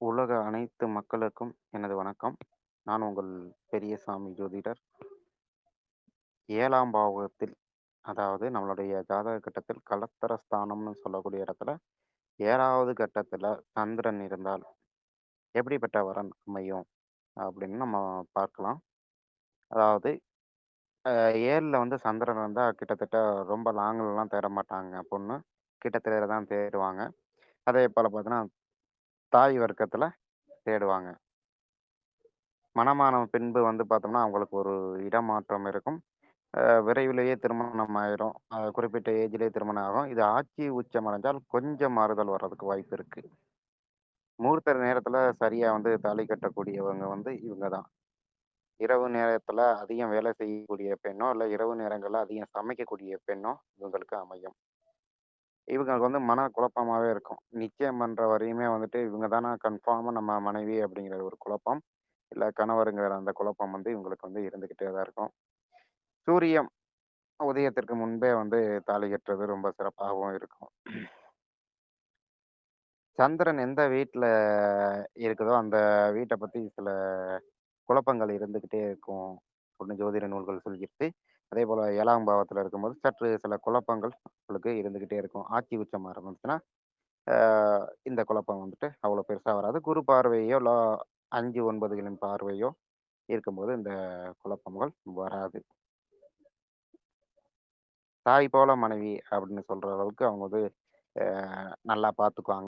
உலக அனைத்து மக்களுக்கும் எனது வணக்கம். நான் உங்கள் பெரியசாமி ஜோதிடர். 7ஆம் பாவகத்தில், அதாவது நம்மளுடைய ஜாதக கட்டத்தில் கலத்தர ஸ்தானம்னு சொல்லக்கூடிய இடத்துல 7வது கட்டத்துல சந்திரன் இருந்தால் எப்படிப்பட்ட வரன் அமையும்? அப்படின்னு நம்ம பார்க்கலாம். அதாவது 7ல வந்து சந்திரன் இருந்தா கிட்டத்தட்ட ரொம்ப லாங்லலாம் தேட மாட்டாங்க பொண்ணு. கிட்டத்தட்ட தான் தேடுவாங்க. அதேபோல பார்த்தீங்கன்னா, தாய் வர்க்கத்துல தேடுவாங்க. மணமான பின்பு வந்து பார்த்தோம்னா, அவங்களுக்கு ஒரு இடமாற்றம் இருக்கும். விரைவிலேயே திருமணம் ஆயிரும். குறிப்பிட்ட ஏஜ்லயே திருமணம் ஆகும். இது ஆட்சி உச்சம் அடைஞ்சால் கொஞ்சம் மாறுதல் வர்றதுக்கு வாய்ப்பு இருக்கு. முகூர்த்த நேரத்தில சரியா வந்து தாலி கட்டக்கூடியவங்க வந்து இவங்க தான். இரவு நேரத்தில அதிகம் வேலை செய்யக்கூடிய பெண்ணோ, இல்ல இரவு நேரங்கள்ல அதிகம் சமைக்கக்கூடிய பெண்ணோ இவங்களுக்கு அமையும். இவங்களுக்கு வந்து மன குழப்பமாவே இருக்கும். நிச்சயம் பண்ற வரையுமே வந்துட்டு இவங்க தானா கன்ஃபார்மா நம்ம மனைவி அப்படிங்கிற ஒரு குழப்பம். இல்ல கணவருங்கிற அந்த குழப்பம் வந்து இவங்களுக்கு வந்து இருந்துகிட்டே தான் இருக்கும். சூரியன் உதயத்திற்கு முன்பே வந்து தாலி கட்டுறது ரொம்ப சிறப்பாகவும் இருக்கும். சந்திரன் எந்த வீட்ல இருக்குதோ, அந்த வீட்ட பத்தி சில குழப்பங்கள் இருந்துகிட்டே இருக்கும் அப்படின்னு ஜோதிட நூல்கள் சொல்கிறது. அதேபோல 7ஆம் பாவத்துல இருக்கும்போது சற்று சில குழப்பங்கள் உங்களுக்கு இருந்துகிட்டே இருக்கும். ஆட்சி உச்சமா இருந்துச்சுன்னா, ஆ இந்த குழப்பம் வந்துட்டு அவ்வளோ பெருசா வராது. குரு பார்வையோ, இல்ல 5, 9களின் பார்வையோ இருக்கும்போது இந்த குழப்பங்கள் வராது. தாய் போல மனைவி அப்படின்னு சொல்ற அளவுக்கு அவங்க வந்து நல்லா பார்த்துக்குவாங்க.